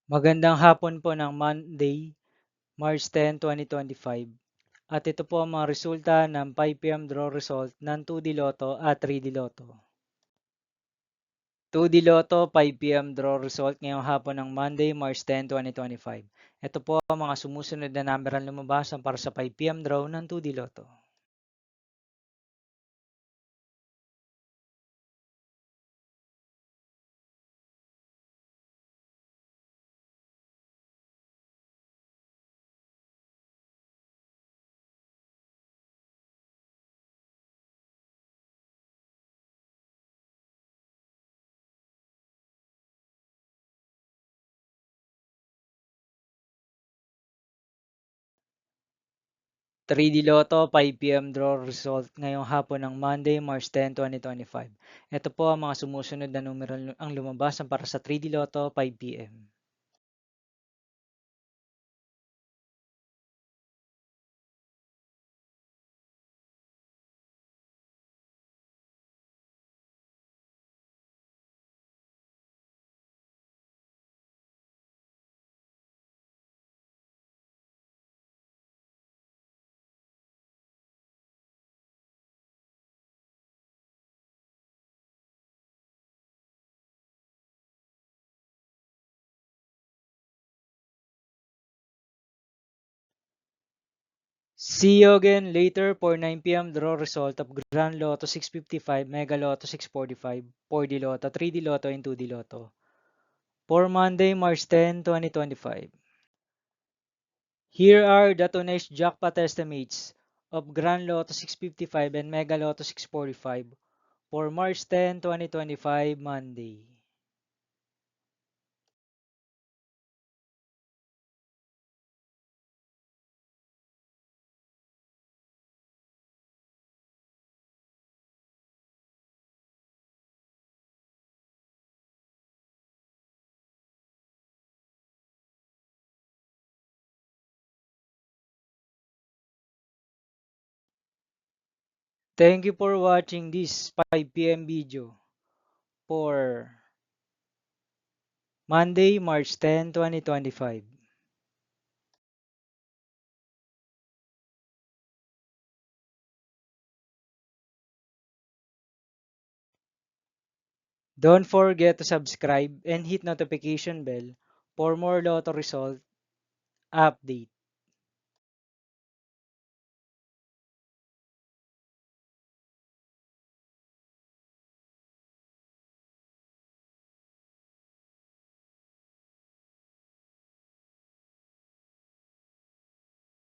Magandang hapon po ng Monday, March 10, 2025. At ito po ang mga resulta ng 5 p.m. draw result ng 2D Lotto at 3D Lotto. 2D Lotto 5 p.m. draw result ngayong hapon ng Monday, March 10, 2025. Ito po ang mga sumusunod na number ang lumabas para sa 5 p.m. draw ng 2D Lotto. 3D Lotto 5 p.m. draw result ngayong hapon ng Monday, March 10, 2025. Ito po ang mga sumusunod na numero ang lumabas para sa 3D Lotto 5 p.m. 'See you again later for 9 p.m. draw result of Grand Lotto 655, Mega Lotto 645, 4D Lotto, 3D Lotto, and 2D Lotto. For Monday, March 10, 2025. Here are the today's jackpot estimates of Grand Lotto 655 and Mega Lotto 645 for March 10, 2025, Monday. Thank you for watching this 5 p.m. video for Monday, March 10, 2025. Don't forget to subscribe and hit notification bell for more Lotto result update.